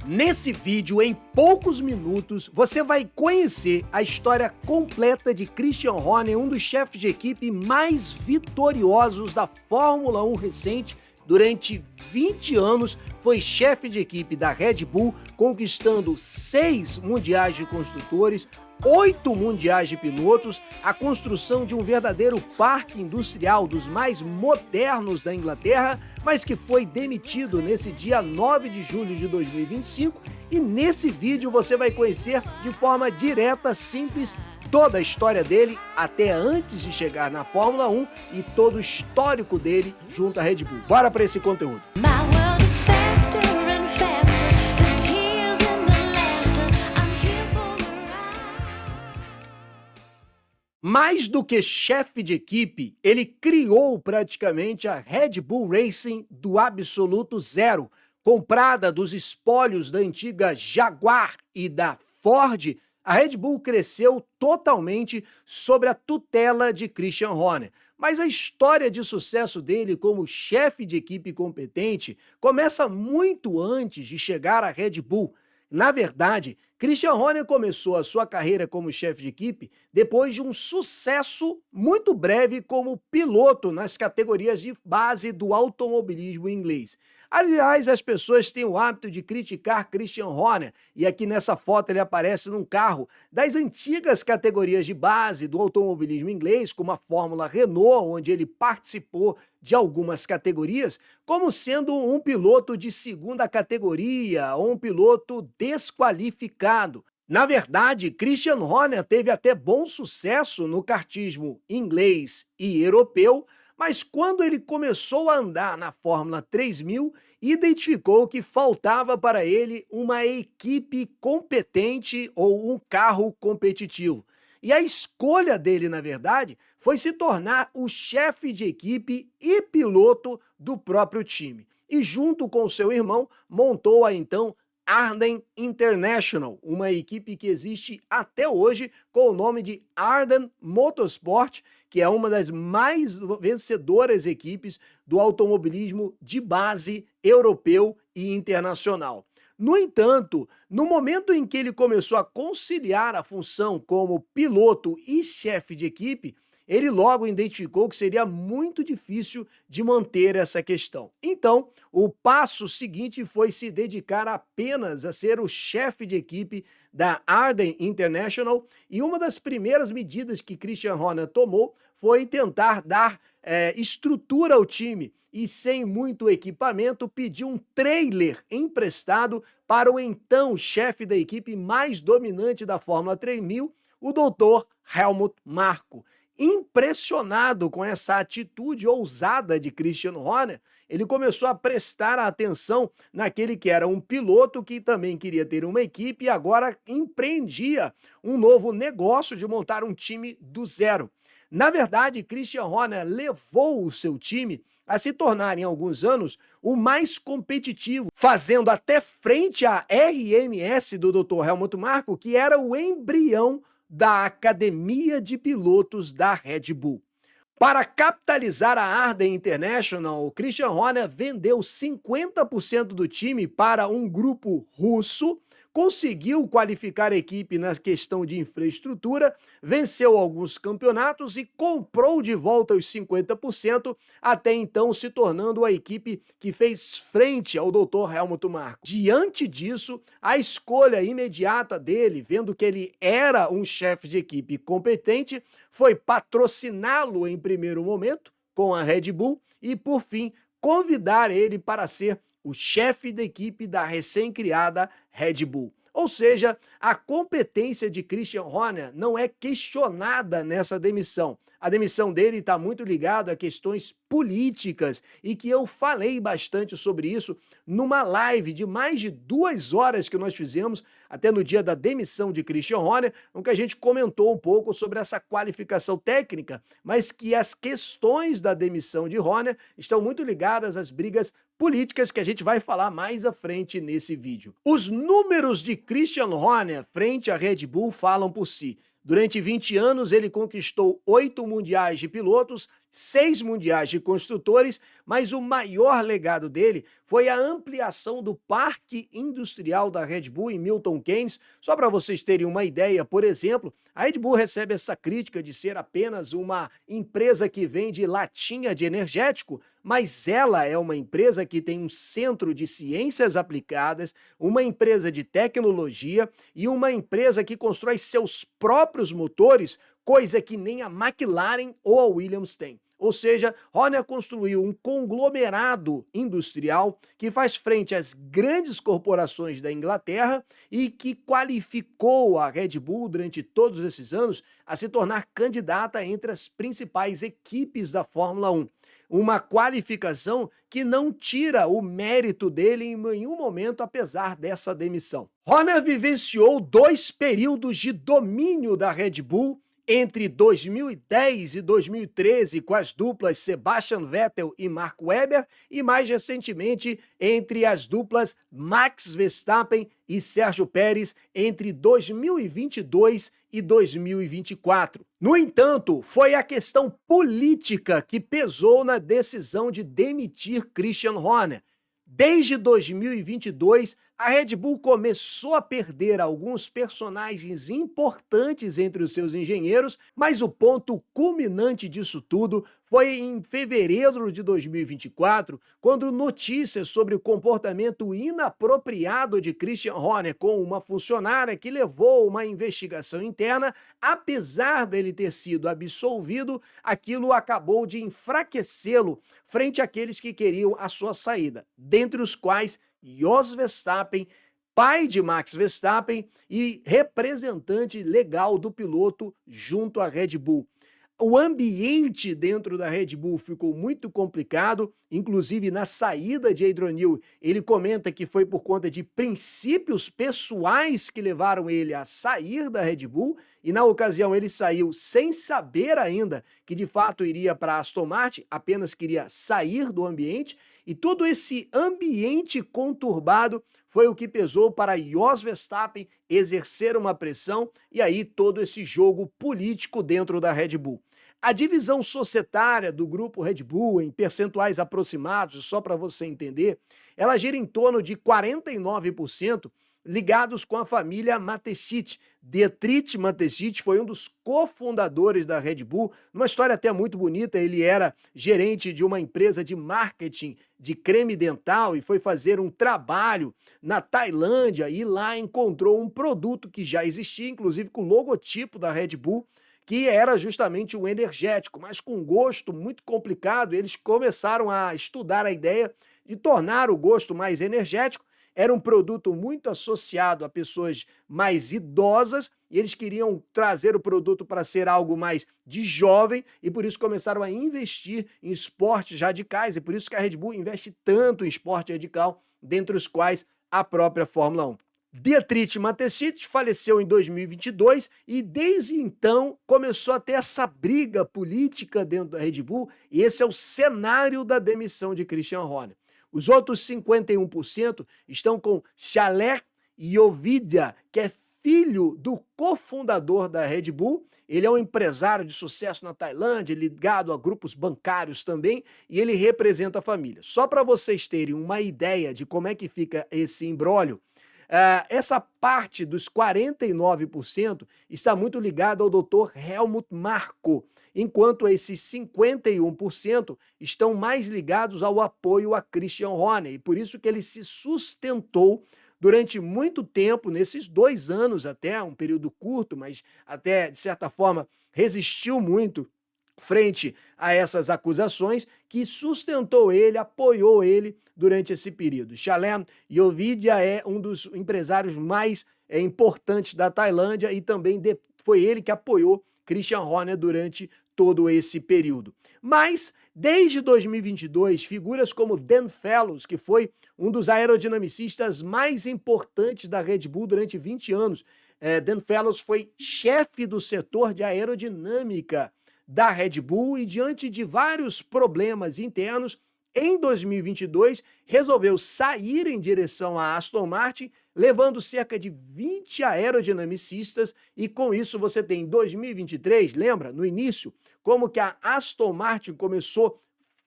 Nesse vídeo, em poucos minutos, você vai conhecer a história completa de Christian Horner, um dos chefes de equipe mais vitoriosos da Fórmula 1 recente. Durante 20 anos, foi chefe de equipe da Red Bull, conquistando 6 mundiais de construtores, 8 mundiais de pilotos, a construção de um verdadeiro parque industrial dos mais modernos da Inglaterra, mas que foi demitido nesse dia 9 de julho de 2025. E nesse vídeo você vai conhecer de forma direta, simples, toda a história dele até antes de chegar na Fórmula 1 e todo o histórico dele junto à Red Bull. Bora para esse conteúdo. Mais do que chefe de equipe, ele criou praticamente a Red Bull Racing do absoluto zero. Comprada dos espólios da antiga Jaguar e da Ford, a Red Bull cresceu totalmente sob a tutela de Christian Horner. Mas a história de sucesso dele como chefe de equipe competente começa muito antes de chegar à Red Bull. Na verdade, Christian Horner começou a sua carreira como chefe de equipe depois de um sucesso muito breve como piloto nas categorias de base do automobilismo inglês. Aliás, as pessoas têm o hábito de criticar Christian Horner, e aqui nessa foto ele aparece num carro das antigas categorias de base do automobilismo inglês, como a Fórmula Renault, onde ele participou de algumas categorias, como sendo um piloto de segunda categoria ou um piloto desqualificado. Na verdade, Christian Horner teve até bom sucesso no kartismo inglês e europeu, mas quando ele começou a andar na Fórmula 3000, identificou que faltava para ele uma equipe competente ou um carro competitivo. E a escolha dele, na verdade, foi se tornar o chefe de equipe e piloto do próprio time. E junto com seu irmão, montou a então Arden International, uma equipe que existe até hoje com o nome de Arden Motorsport, que é uma das mais vencedoras equipes do automobilismo de base europeu e internacional. No entanto, no momento em que ele começou a conciliar a função como piloto e chefe de equipe, ele logo identificou que seria muito difícil de manter essa questão. Então, o passo seguinte foi se dedicar apenas a ser o chefe de equipe da Arden International, e uma das primeiras medidas que Christian Horner tomou foi tentar dar estrutura ao time e, sem muito equipamento, pediu um trailer emprestado para o então chefe da equipe mais dominante da Fórmula 3000, o Dr. Helmut Marko. Impressionado com essa atitude ousada de Christian Horner, ele começou a prestar atenção naquele que era um piloto que também queria ter uma equipe e agora empreendia um novo negócio de montar um time do zero. Na verdade, Christian Horner levou o seu time a se tornar, em alguns anos, o mais competitivo, fazendo até frente à RMS do Dr. Helmut Marko, que era o embrião da Academia de Pilotos da Red Bull. Para capitalizar a Arden International, Christian Horner vendeu 50% do time para um grupo russo, conseguiu qualificar a equipe na questão de infraestrutura, venceu alguns campeonatos e comprou de volta os 50%, até então se tornando a equipe que fez frente ao Dr. Helmut Marko. Diante disso, a escolha imediata dele, vendo que ele era um chefe de equipe competente, foi patrociná-lo em primeiro momento com a Red Bull e, por fim, convidar ele para ser o chefe da equipe da recém-criada Red Bull. Ou seja, a competência de Christian Horner não é questionada nessa demissão. A demissão dele está muito ligada a questões políticas e que eu falei bastante sobre isso numa live de mais de 2 horas que nós fizemos até no dia da demissão de Christian Horner, em que a gente comentou um pouco sobre essa qualificação técnica, mas que as questões da demissão de Horner estão muito ligadas às brigas políticas que a gente vai falar mais à frente nesse vídeo. Os números de Christian Horner frente à Red Bull falam por si. Durante 20 anos, ele conquistou 8 mundiais de pilotos, 6 mundiais de construtores, mas o maior legado dele foi a ampliação do parque industrial da Red Bull em Milton Keynes. Só para vocês terem uma ideia, por exemplo, a Red Bull recebe essa crítica de ser apenas uma empresa que vende latinha de energético, mas ela é uma empresa que tem um centro de ciências aplicadas, uma empresa de tecnologia e uma empresa que constrói seus próprios motores, coisa que nem a McLaren ou a Williams tem. Ou seja, Horner construiu um conglomerado industrial que faz frente às grandes corporações da Inglaterra e que qualificou a Red Bull durante todos esses anos a se tornar candidata entre as principais equipes da Fórmula 1. Uma qualificação que não tira o mérito dele em nenhum momento, apesar dessa demissão. Horner vivenciou 2 períodos de domínio da Red Bull entre 2010 e 2013 com as duplas Sebastian Vettel e Mark Webber e mais recentemente entre as duplas Max Verstappen e Sérgio Pérez entre 2022 e 2024. No entanto, foi a questão política que pesou na decisão de demitir Christian Horner. Desde 2022, a Red Bull começou a perder alguns personagens importantes entre os seus engenheiros, mas o ponto culminante disso tudo foi em fevereiro de 2024, quando notícias sobre o comportamento inapropriado de Christian Horner com uma funcionária que levou uma investigação interna, apesar dele ter sido absolvido, aquilo acabou de enfraquecê-lo frente àqueles que queriam a sua saída, dentre os quais Jos Verstappen, pai de Max Verstappen e representante legal do piloto junto à Red Bull. O ambiente dentro da Red Bull ficou muito complicado, inclusive na saída de Adrian Newey, ele comenta que foi por conta de princípios pessoais que levaram ele a sair da Red Bull, e na ocasião ele saiu sem saber ainda que de fato iria para a Aston Martin, apenas queria sair do ambiente, e todo esse ambiente conturbado foi o que pesou para Jos Verstappen exercer uma pressão e aí todo esse jogo político dentro da Red Bull. A divisão societária do grupo Red Bull, em percentuais aproximados, só para você entender, ela gira em torno de 49% ligados com a família Mateschitz. Dietrich Mateschitz foi um dos cofundadores da Red Bull, uma história até muito bonita. Ele era gerente de uma empresa de marketing de creme dental e foi fazer um trabalho na Tailândia e lá encontrou um produto que já existia, inclusive com o logotipo da Red Bull, que era justamente um energético, mas com gosto muito complicado. Eles começaram a estudar a ideia de tornar o gosto mais energético. Era um produto muito associado a pessoas mais idosas e eles queriam trazer o produto para ser algo mais de jovem e por isso começaram a investir em esportes radicais e por isso que a Red Bull investe tanto em esporte radical, dentre os quais a própria Fórmula 1. Dietrich Mateschitz faleceu em 2022 e desde então começou a ter essa briga política dentro da Red Bull e esse é o cenário da demissão de Christian Horner. Os outros 51% estão com Shalair Yovidia, que é filho do cofundador da Red Bull. Ele é um empresário de sucesso na Tailândia, ligado a grupos bancários também, e ele representa a família. Só para vocês terem uma ideia de como é que fica esse imbróglio, essa parte dos 49% está muito ligada ao Dr. Helmut Marko, enquanto esses 51% estão mais ligados ao apoio a Christian Horner, e por isso que ele se sustentou durante muito tempo, nesses 2 anos até, um período curto, mas até, de certa forma, resistiu muito frente a essas acusações, que sustentou ele, apoiou ele durante esse período. Shalair Yovidia é um dos empresários mais importantes da Tailândia e também foi ele que apoiou Christian Horner durante todo esse período. Mas, desde 2022, figuras como Dan Fellows, que foi um dos aerodinamicistas mais importantes da Red Bull durante 20 anos, Dan Fellows foi chefe do setor de aerodinâmica da Red Bull e, diante de vários problemas internos, em 2022, resolveu sair em direção à Aston Martin, levando cerca de 20 aerodinamicistas, e com isso você tem em 2023, lembra, no início, como que a Aston Martin começou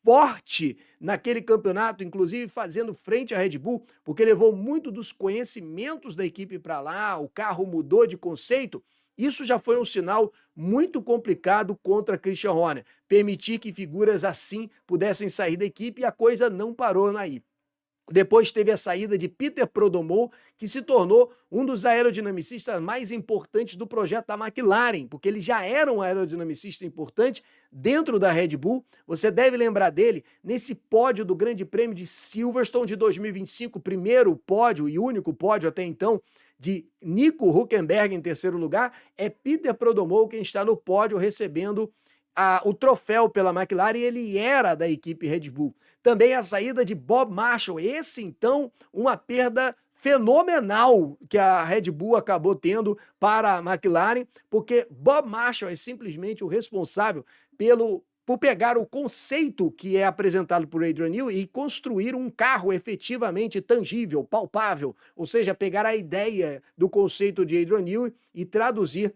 forte naquele campeonato, inclusive fazendo frente à Red Bull, porque levou muito dos conhecimentos da equipe para lá, o carro mudou de conceito. Isso já foi um sinal muito complicado contra Christian Horner, permitir que figuras assim pudessem sair da equipe, e a coisa não parou aí. Depois teve a saída de Peter Prodomou, que se tornou um dos aerodinamicistas mais importantes do projeto da McLaren, porque ele já era um aerodinamicista importante dentro da Red Bull. Você deve lembrar dele nesse pódio do Grande Prêmio de Silverstone de 2025, primeiro pódio e único pódio até então de Nico Hülkenberg em terceiro lugar. É Peter Prodomou quem está no pódio recebendo o troféu pela McLaren, e ele era da equipe Red Bull. Também a saída de Bob Marshall, esse então uma perda fenomenal que a Red Bull acabou tendo para a McLaren, porque Bob Marshall é simplesmente o responsável por pegar o conceito que é apresentado por Adrian Newey e construir um carro efetivamente tangível, palpável, ou seja, pegar a ideia do conceito de Adrian Newey e traduzir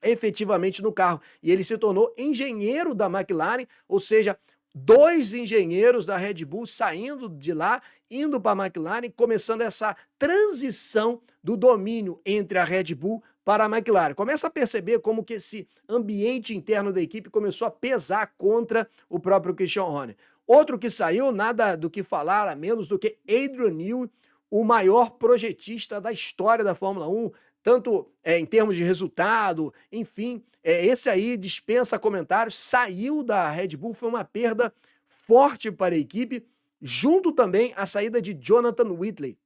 efetivamente no carro. E ele se tornou engenheiro da McLaren, ou seja, dois engenheiros da Red Bull saindo de lá, indo para a McLaren, começando essa transição do domínio entre a Red Bull para a McLaren. Começa a perceber como que esse ambiente interno da equipe começou a pesar contra o próprio Christian Horner. Outro que saiu, nada do que falar, a menos do que Adrian Newey, o maior projetista da história da Fórmula 1, tanto em termos de resultado, enfim, esse aí dispensa comentários, saiu da Red Bull, foi uma perda forte para a equipe, junto também a saída de Jonathan Whitley.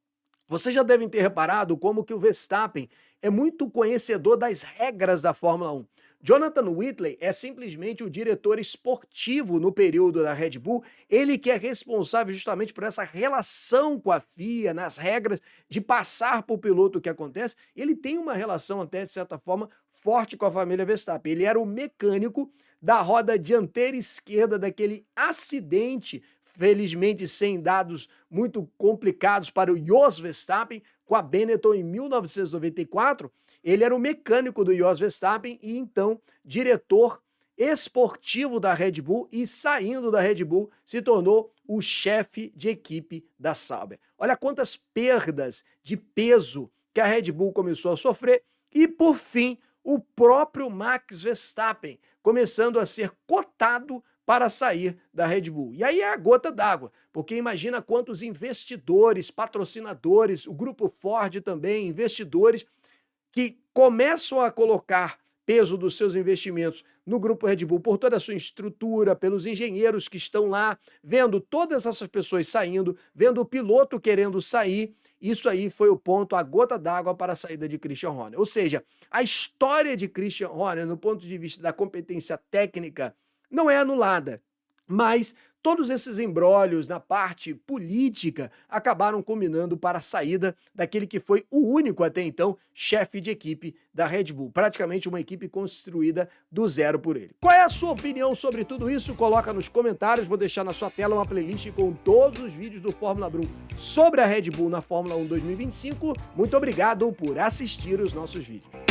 Vocês já devem ter reparado como que o Verstappen é muito conhecedor das regras da Fórmula 1. Jonathan Whitley é simplesmente o diretor esportivo no período da Red Bull, ele que é responsável justamente por essa relação com a FIA, nas regras de passar para o piloto o que acontece. Ele tem uma relação até, de certa forma, forte com a família Verstappen. Ele era o mecânico da roda dianteira esquerda daquele acidente, felizmente sem dados muito complicados para o Jos Verstappen, com a Benetton em 1994, ele era o mecânico do Jos Verstappen e então diretor esportivo da Red Bull, e saindo da Red Bull se tornou o chefe de equipe da Sauber. Olha quantas perdas de peso que a Red Bull começou a sofrer, e por fim o próprio Max Verstappen começando a ser cotado para sair da Red Bull. E aí é a gota d'água, porque imagina quantos investidores, patrocinadores, o grupo Ford também, investidores, que começam a colocar peso dos seus investimentos no grupo Red Bull por toda a sua estrutura, pelos engenheiros que estão lá, vendo todas essas pessoas saindo, vendo o piloto querendo sair. Isso aí foi o ponto, a gota d'água para a saída de Christian Horner. Ou seja, a história de Christian Horner, no ponto de vista da competência técnica, não é anulada, mas todos esses embrólios na parte política acabaram culminando para a saída daquele que foi o único até então chefe de equipe da Red Bull, praticamente uma equipe construída do zero por ele. Qual é a sua opinião sobre tudo isso? Coloca nos comentários, vou deixar na sua tela uma playlist com todos os vídeos do Fórmula Brum sobre a Red Bull na Fórmula 1 2025. Muito obrigado por assistir os nossos vídeos.